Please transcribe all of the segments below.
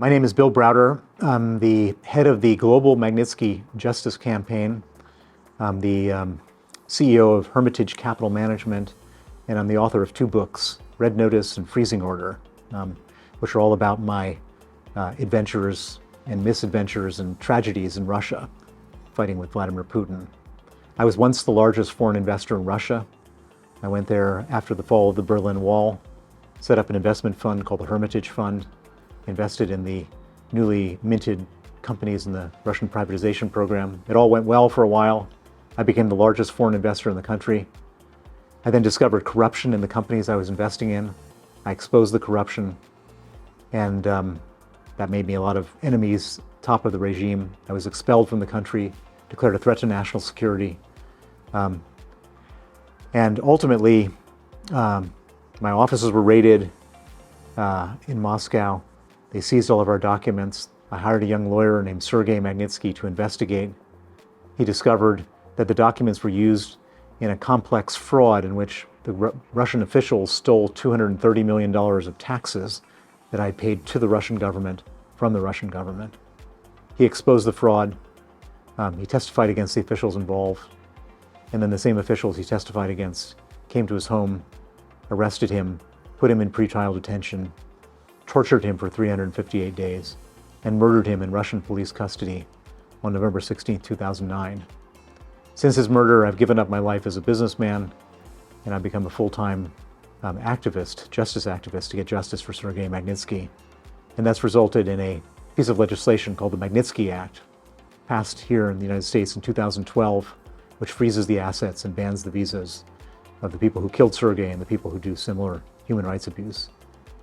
My name is Bill Browder. I'm the head of the Global Magnitsky Justice Campaign. I'm the CEO of Hermitage Capital Management, and I'm the author of two books, Red Notice and Freezing Order, which are all about my adventures and misadventures and tragedies in Russia, fighting with Vladimir Putin. I was once the largest foreign investor in Russia. I went there after the fall of the Berlin Wall, set up an investment fund called the Hermitage Fund, invested in the newly minted companies in the Russian privatization program. It all went well for a while. I became the largest foreign investor in the country. I then discovered corruption in the companies I was investing in. I exposed the corruption, and that made me a lot of enemies, top of the regime. I was expelled from the country, declared a threat to national security. And ultimately, my offices were raided in Moscow. They seized all of our documents. I hired a young lawyer named Sergei Magnitsky to investigate. He discovered that the documents were used in a complex fraud in which the Russian officials stole $230 million of taxes that I paid to the Russian government from the Russian government. He exposed the fraud. He testified against the officials involved. And then the same officials he testified against came to his home, arrested him, put him in pretrial detention, tortured him for 358 days, and murdered him in Russian police custody on November 16, 2009. Since his murder, I've given up my life as a businessman, and I've become a full-time activist, justice activist, to get justice for Sergei Magnitsky. And that's resulted in a piece of legislation called the Magnitsky Act, passed here in the United States in 2012, which freezes the assets and bans the visas of the people who killed Sergei and the people who do similar human rights abuse.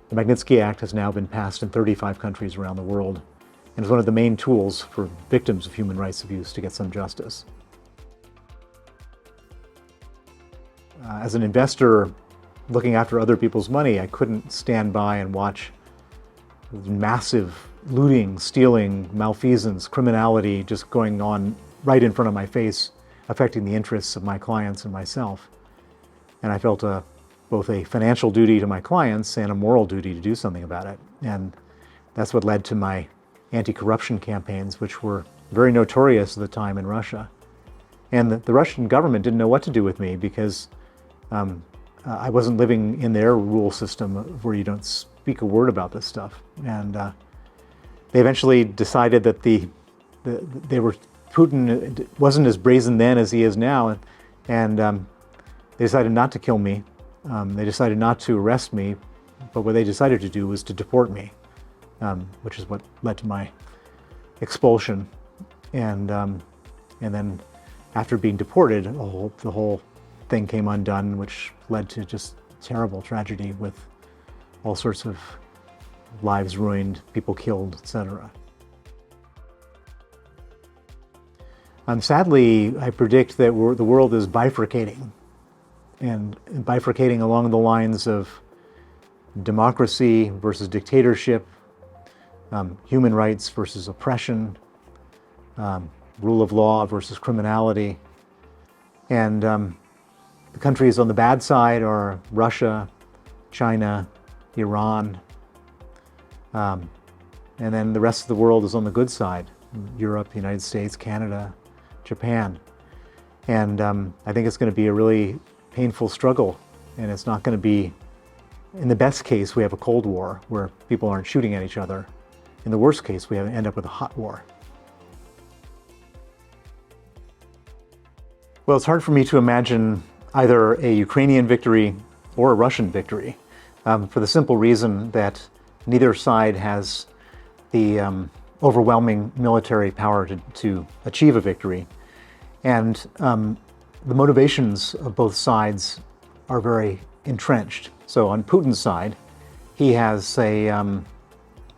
The Magnitsky Act has now been passed in 35 countries around the world and is one of the main tools for victims of human rights abuse to get some justice. As an investor looking after other people's money, I couldn't stand by and watch massive looting, stealing, malfeasance, criminality just going on right in front of my face, affecting the interests of my clients and myself. And I felt both a financial duty to my clients and a moral duty to do something about it. And that's what led to my anti-corruption campaigns, which were very notorious at the time in Russia. And the Russian government didn't know what to do with me because I wasn't living in their rule system where you don't speak a word about this stuff. And they eventually decided that Putin wasn't as brazen then as he is now, and they decided not to kill me. They decided not to arrest me, but what they decided to do was to deport me, which is what led to my expulsion. And then after being deported, the whole thing came undone, which led to just terrible tragedy with all sorts of lives ruined, people killed, etc. Sadly, I predict that the world is bifurcating, and bifurcating along the lines of democracy versus dictatorship, human rights versus oppression, rule of law versus criminality. And the countries on the bad side are Russia, China, Iran, and then the rest of the world is on the good side, Europe, the United States, Canada, Japan. And I think it's going to be a really painful struggle, and it's not going to be, in the best case, we have a Cold War where people aren't shooting at each other. In the worst case, we end up with a hot war. Well, it's hard for me to imagine either a Ukrainian victory or a Russian victory, for the simple reason that neither side has the overwhelming military power to achieve a victory. And the motivations of both sides are very entrenched. So on Putin's side, he has a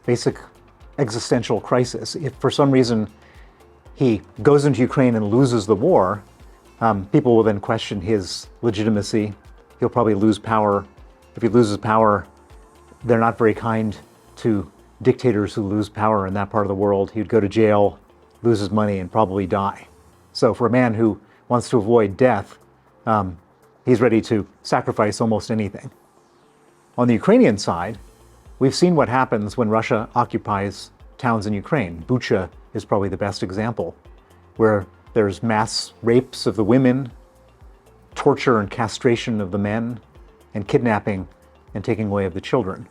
basic existential crisis. If for some reason he goes into Ukraine and loses the war, people will then question his legitimacy. He'll probably lose power. If he loses power, they're not very kind to dictators who lose power in that part of the world. He'd go to jail, lose his money, and probably die. So for a man who wants to avoid death, he's ready to sacrifice almost anything. On the Ukrainian side, we've seen what happens when Russia occupies towns in Ukraine. Bucha is probably the best example, where there's mass rapes of the women, torture and castration of the men, and kidnapping and taking away of the children.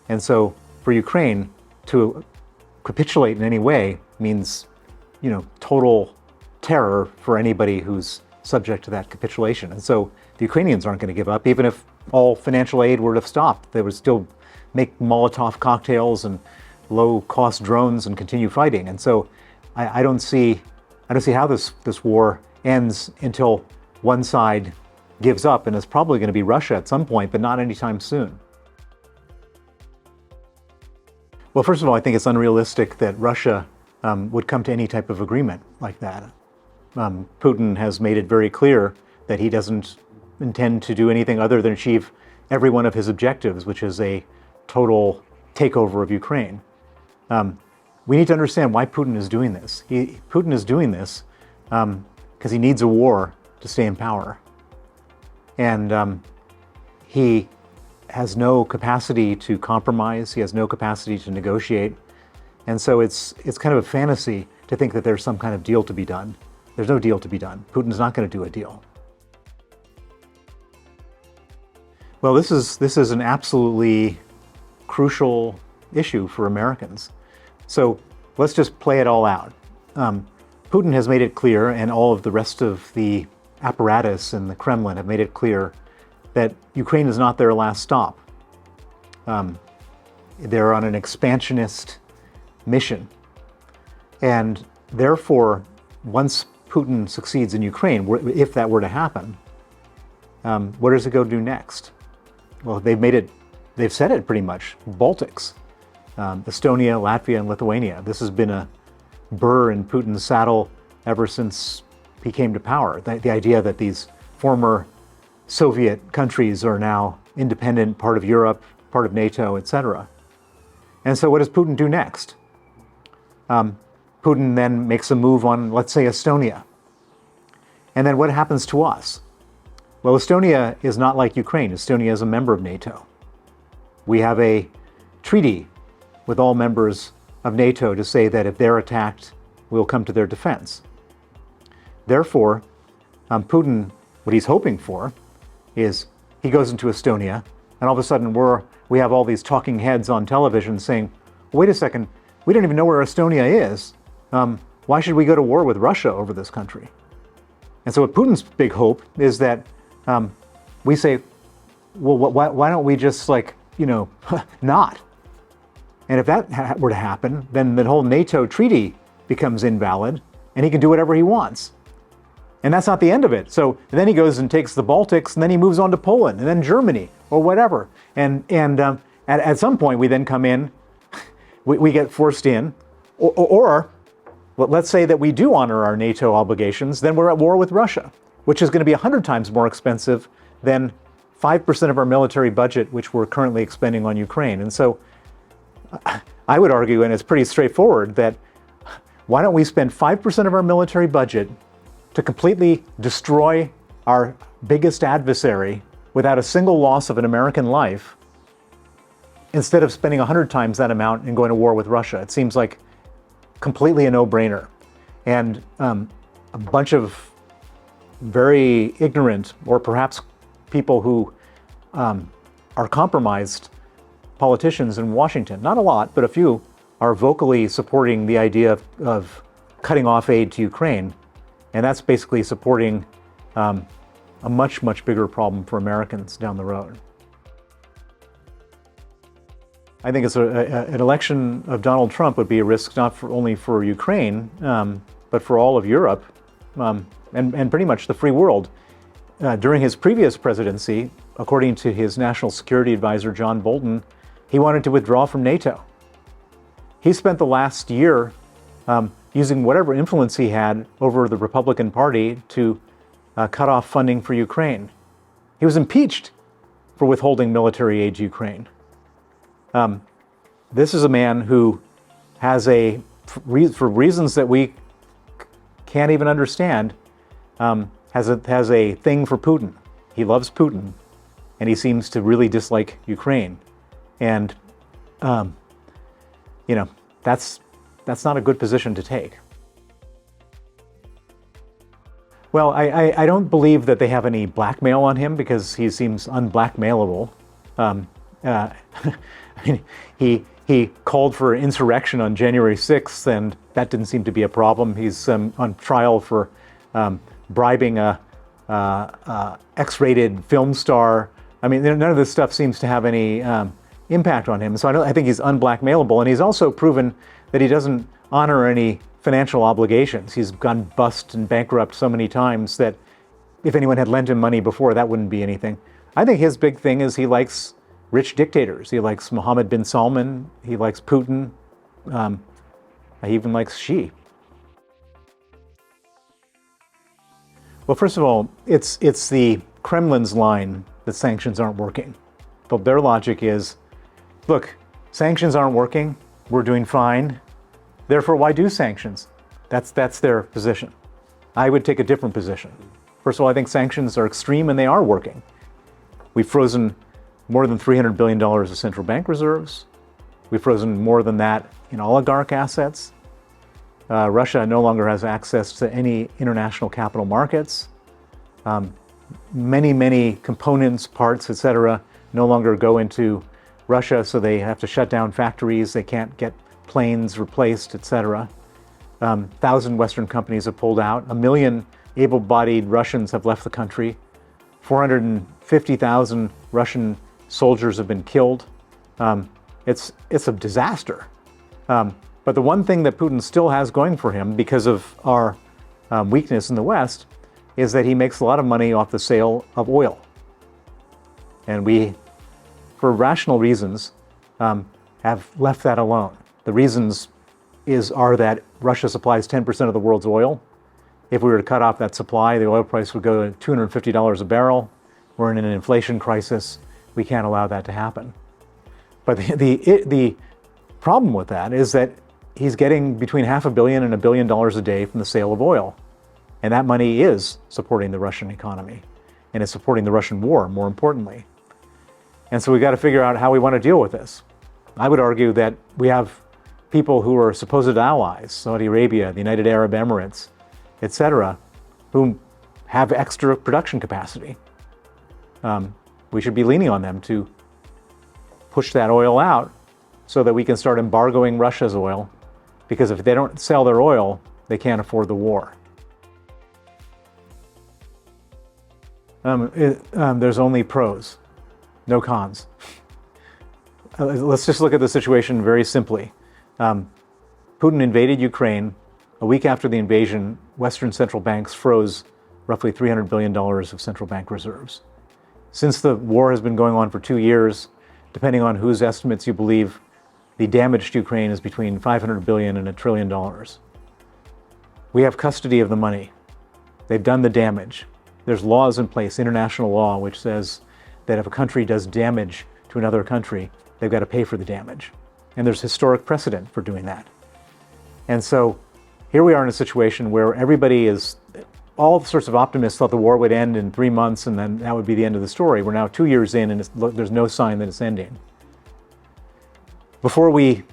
And so for Ukraine to capitulate in any way means, total terror for anybody who's subject to that capitulation. And so the Ukrainians aren't going to give up. Even if all financial aid were to stop, they would still make Molotov cocktails and low-cost drones and continue fighting. And so I don't see how this war ends until one side gives up, and it's probably going to be Russia at some point, but not anytime soon. Well, first of all, I think it's unrealistic that Russia would come to any type of agreement like that. Putin has made it very clear that he doesn't intend to do anything other than achieve every one of his objectives, which is a total takeover of Ukraine. We need to understand why Putin is doing this. Putin is doing this because he needs a war to stay in power. And he has no capacity to compromise. He has no capacity to negotiate. And so it's kind of a fantasy to think that there's some kind of deal to be done. There's no deal to be done. Putin's not going to do a deal. Well, this is an absolutely crucial issue for Americans. So let's just play it all out. Putin has made it clear, and all of the rest of the apparatus in the Kremlin have made it clear, that Ukraine is not their last stop. They're on an expansionist mission. And therefore, once Putin succeeds in Ukraine, if that were to happen, what does it go do next? Well, they've said it pretty much, Baltics, Estonia, Latvia, and Lithuania. This has been a burr in Putin's saddle ever since he came to power. The idea that these former Soviet countries are now independent, part of Europe, part of NATO, etc. And so what does Putin do next? Putin then makes a move on, let's say, Estonia. And then what happens to us? Well, Estonia is not like Ukraine. Estonia is a member of NATO. We have a treaty with all members of NATO to say that if they're attacked, we'll come to their defense. Therefore, Putin, what he's hoping for is he goes into Estonia, and all of a sudden we have all these talking heads on television saying, wait a second, we don't even know where Estonia is. Why should we go to war with Russia over this country? And so what Putin's big hope is that we say, well, why don't we just not? And if that were to happen, then the whole NATO treaty becomes invalid, and he can do whatever he wants. And that's not the end of it. So then he goes and takes the Baltics, and then he moves on to Poland, and then Germany, or whatever. And at some point, we then come in, we get forced in, or let's say that we do honor our NATO obligations, then we're at war with Russia, which is going to be 100 times more expensive than 5% of our military budget, which we're currently expending on Ukraine. And so I would argue, and it's pretty straightforward, that why don't we spend 5% of our military budget to completely destroy our biggest adversary without a single loss of an American life, instead of spending 100 times that amount and going to war with Russia? It seems like completely a no-brainer. And a bunch of very ignorant, or perhaps people who are compromised politicians in Washington, not a lot, but a few, are vocally supporting the idea of cutting off aid to Ukraine. And that's basically supporting a much, much bigger problem for Americans down the road. I think an election of Donald Trump would be a risk not only for Ukraine, but for all of Europe, and pretty much the free world. During his previous presidency, according to his national security advisor, John Bolton, he wanted to withdraw from NATO. He spent the last year using whatever influence he had over the Republican Party to cut off funding for Ukraine. He was impeached for withholding military aid to Ukraine. This is a man who has for reasons that we can't even understand, has a thing for Putin. He loves Putin, and he seems to really dislike Ukraine. And you know, that's not a good position to take. Well, I don't believe that they have any blackmail on him because he seems unblackmailable. I mean, he called for insurrection on January 6th, and that didn't seem to be a problem. He's on trial for bribing a X-rated film star. I mean, none of this stuff seems to have any impact on him. So I think he's unblackmailable, and he's also proven that he doesn't honor any financial obligations. He's gone bust and bankrupt so many times that if anyone had lent him money before, that wouldn't be anything. I think his big thing is he likes rich dictators. He likes Mohammed bin Salman. He likes Putin. He even likes Xi. Well, first of all, it's the Kremlin's line that sanctions aren't working. But their logic is, look, sanctions aren't working. We're doing fine. Therefore, why do sanctions? That's their position. I would take a different position. First of all, I think sanctions are extreme and they are working. We've frozen more than $300 billion of central bank reserves. We've frozen more than that in oligarch assets. Russia no longer has access to any international capital markets. Many components, parts, etc., no longer go into Russia, so they have to shut down factories. They can't get planes replaced, etc. 1,000 Western companies have pulled out. 1 million able-bodied Russians have left the country. 450,000 Russian soldiers have been killed. It's a disaster. But the one thing that Putin still has going for him, because of our weakness in the West, is that he makes a lot of money off the sale of oil. And we, for rational reasons, have left that alone. The reasons are that Russia supplies 10% of the world's oil. If we were to cut off that supply, the oil price would go to $250 a barrel. We're in an inflation crisis. We can't allow that to happen. But the problem with that is that he's getting between $500 million and $1 billion a day from the sale of oil. And that money is supporting the Russian economy. And it's supporting the Russian war, more importantly. And so we've got to figure out how we want to deal with this. I would argue that we have people who are supposed allies, Saudi Arabia, the United Arab Emirates, etc., who have extra production capacity. We should be leaning on them to push that oil out so that we can start embargoing Russia's oil, because if they don't sell their oil, they can't afford the war. There's only pros, no cons. Let's just look at the situation very simply. Putin invaded Ukraine. A week after the invasion, Western central banks froze roughly $300 billion of central bank reserves. Since the war has been going on for 2 years, depending on whose estimates you believe, the damage to Ukraine is between $500 billion and $1 trillion. We have custody of the money. They've done the damage. There's laws in place, international law, which says that if a country does damage to another country, they've got to pay for the damage. And there's historic precedent for doing that. And so here we are in a situation where all sorts of optimists thought the war would end in 3 months and then that would be the end of the story. We're now 2 years in and there's no sign that it's ending. Before we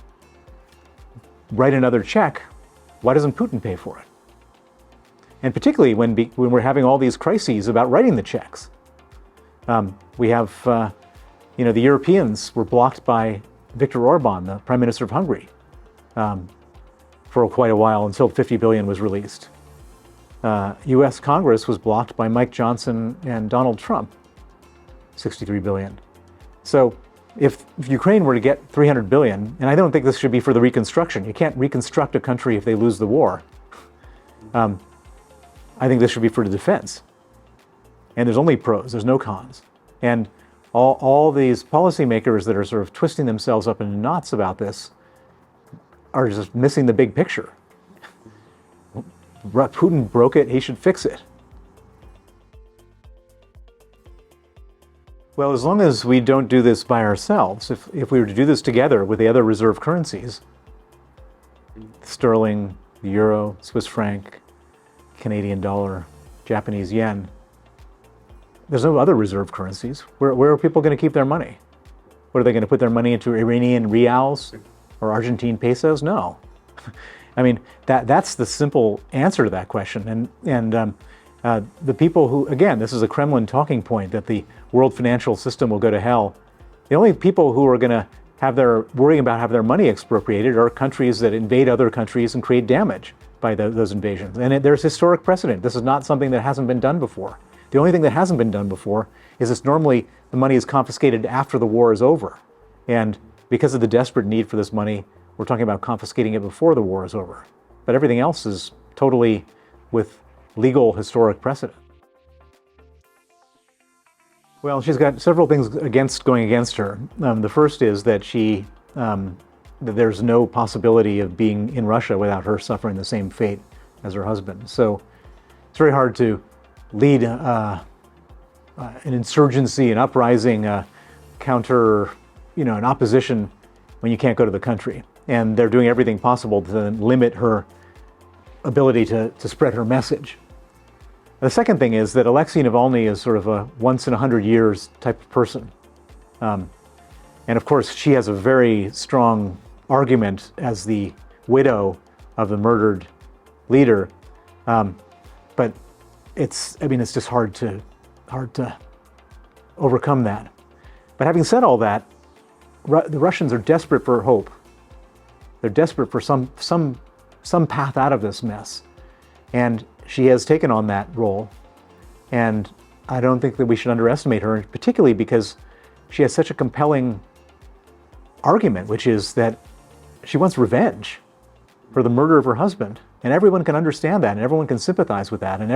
write another check, why doesn't Putin pay for it? And particularly when we're having all these crises about writing the checks. We have, the Europeans were blocked by Viktor Orban, the Prime Minister of Hungary, for quite a while until 50 billion was released. U.S. Congress was blocked by Mike Johnson and Donald Trump, 63 billion. So if Ukraine were to get 300 billion, and I don't think this should be for the reconstruction. You can't reconstruct a country if they lose the war. I think this should be for the defense. And there's only pros, there's no cons. And all these policymakers that are sort of twisting themselves up in knots about this are just missing the big picture. Putin broke it, he should fix it. Well, as long as we don't do this by ourselves, if we were to do this together with the other reserve currencies, sterling, the euro, Swiss franc, Canadian dollar, Japanese yen, there's no other reserve currencies. Where are people going to keep their money? What are they going to put their money into, Iranian rials or Argentine pesos? No. I mean, that's the simple answer to that question. And the people who, again, this is a Kremlin talking point, that the world financial system will go to hell. The only people who are going to worrying about having their money expropriated are countries that invade other countries and create damage by those invasions. And there's historic precedent. This is not something that hasn't been done before. The only thing that hasn't been done before is it's normally the money is confiscated after the war is over. And because of the desperate need for this money, we're talking about confiscating it before the war is over. But everything else is totally with legal historic precedent. Well, she's got several things going against her. The first is that that there's no possibility of being in Russia without her suffering the same fate as her husband. So it's very hard to lead an insurgency, an uprising, counter, an opposition when you can't go to the country. And they're doing everything possible to limit her ability to spread her message. The second thing is that Alexei Navalny is sort of a once in 100 years type of person. And of course, she has a very strong argument as the widow of the murdered leader. But it's just hard to overcome that. But having said all that, the Russians are desperate for hope. They're desperate for some path out of this mess. And she has taken on that role. And I don't think that we should underestimate her, particularly because she has such a compelling argument, which is that she wants revenge for the murder of her husband. And everyone can understand that, and everyone can sympathize with that, and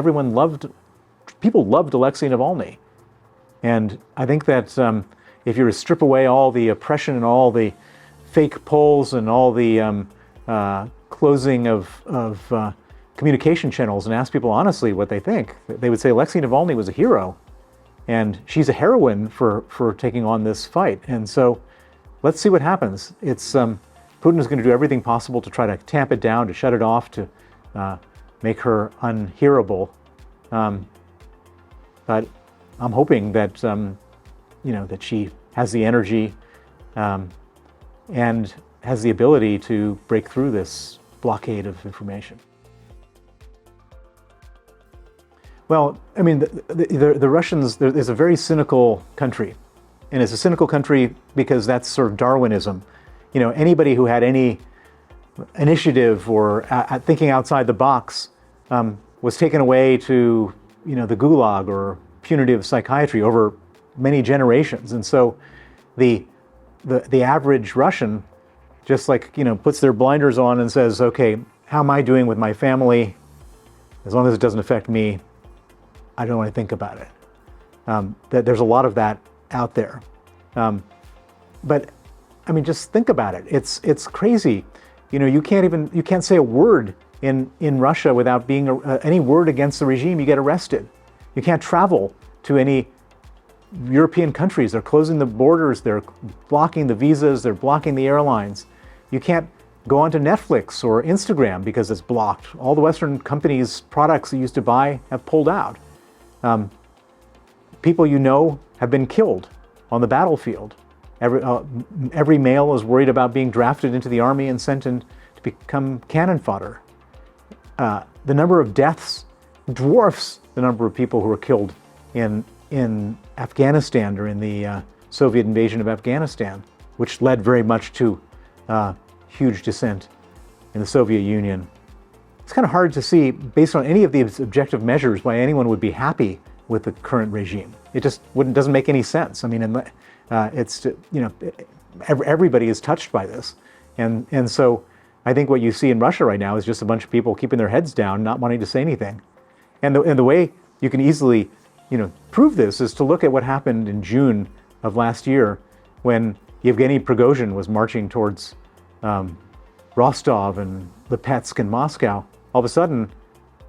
people loved Alexei Navalny. And I think that if you were to strip away all the oppression and all the fake polls and all the closing of communication channels and ask people honestly what they think, they would say Alexei Navalny was a hero, and she's a heroine for taking on this fight. And so let's see what happens. Putin is going to do everything possible to try to tamp it down, to shut it off, to make her unhearable. But I'm hoping that that she has the energy and has the ability to break through this blockade of information. Well, I mean, the Russians, there's a very cynical country. And it's a cynical country because that's sort of Darwinism. Anybody who had any initiative or thinking outside the box was taken away to, the gulag or punitive psychiatry over many generations. And so the average Russian just puts their blinders on and says, okay, how am I doing with my family? As long as it doesn't affect me, I don't want to think about it. That there's a lot of that out there. But I mean, just think about it. It's crazy. You can't say a word in Russia without being any word against the regime. You get arrested. You can't travel to any European countries. They're closing the borders. They're blocking the visas. They're blocking the airlines. You can't go onto Netflix or Instagram because it's blocked. All the Western companies' products you used to buy have pulled out. People have been killed on the battlefield. Every male is worried about being drafted into the army and sent in to become cannon fodder. The number of deaths dwarfs the number of people who were killed in Afghanistan during the Soviet invasion of Afghanistan, which led very much to huge dissent in the Soviet Union. It's kind of hard to see, based on any of these objective measures, why anyone would be happy with the current regime. It just doesn't make any sense. I mean, everybody is touched by this, and so I think what you see in Russia right now is just a bunch of people keeping their heads down, not wanting to say anything. And the way you can easily, prove this is to look at what happened in June of last year when Yevgeny Prigozhin was marching towards Rostov and Lipetsk and Moscow. All of a sudden,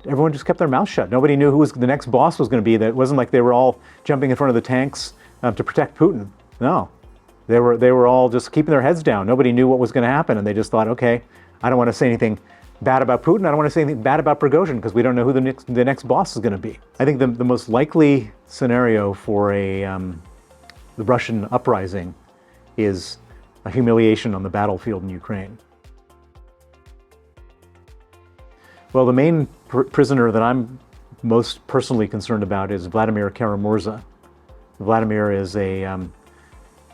everyone just kept their mouth shut. Nobody knew who the next boss was going to be. That wasn't like they were all jumping in front of the tanks to protect Putin. No, they were all just keeping their heads down. Nobody knew what was going to happen, and they just thought, okay, I don't want to say anything bad about Putin. I don't want to say anything bad about Prigozhin because we don't know who the next boss is going to be. I think the most likely scenario for the Russian uprising is a humiliation on the battlefield in Ukraine. Well, the main prisoner that I'm most personally concerned about is Vladimir Kara-Murza. Vladimir is a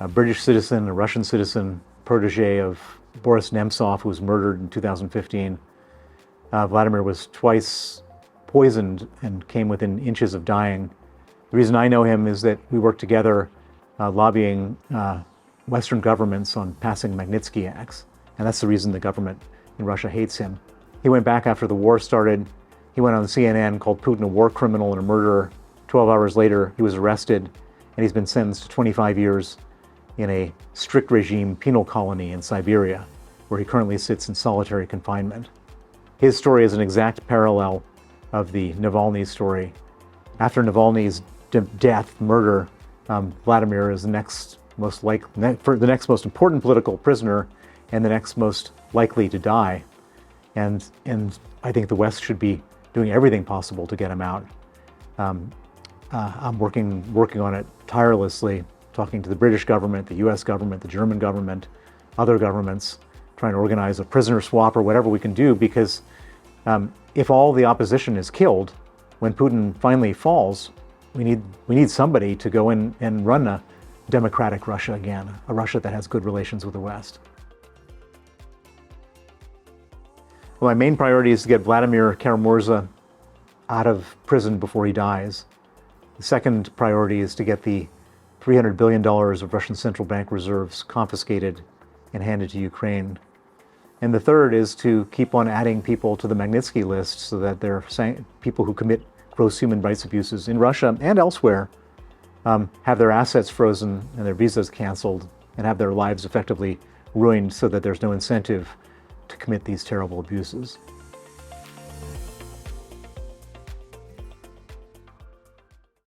British citizen, a Russian citizen, protege of Boris Nemtsov, who was murdered in 2015. Vladimir was twice poisoned and came within inches of dying. The reason I know him is that we worked together lobbying Western governments on passing Magnitsky Acts, and that's the reason the government in Russia hates him. He went back after the war started. He went on CNN, called Putin a war criminal and a murderer. 12 hours later, he was arrested, and he's been sentenced to 25 years in a strict regime penal colony in Siberia, where he currently sits in solitary confinement. His story is an exact parallel of the Navalny story. After Navalny's death, murder, Vladimir is the next most important political prisoner and the next most likely to die. And I think the West should be doing everything possible to get him out. I'm working on it tirelessly, talking to the British government, the US government, the German government, other governments, trying to organize a prisoner swap or whatever we can do, because if all the opposition is killed, when Putin finally falls, we need somebody to go in and run a democratic Russia again, a Russia that has good relations with the West. Well, my main priority is to get Vladimir Kara-Murza out of prison before he dies. The second priority is to get the $300 billion of Russian central bank reserves confiscated and handed to Ukraine. And the third is to keep on adding people to the Magnitsky list so that they're people who commit gross human rights abuses in Russia and elsewhere have their assets frozen and their visas canceled and have their lives effectively ruined so that there's no incentive to commit these terrible abuses.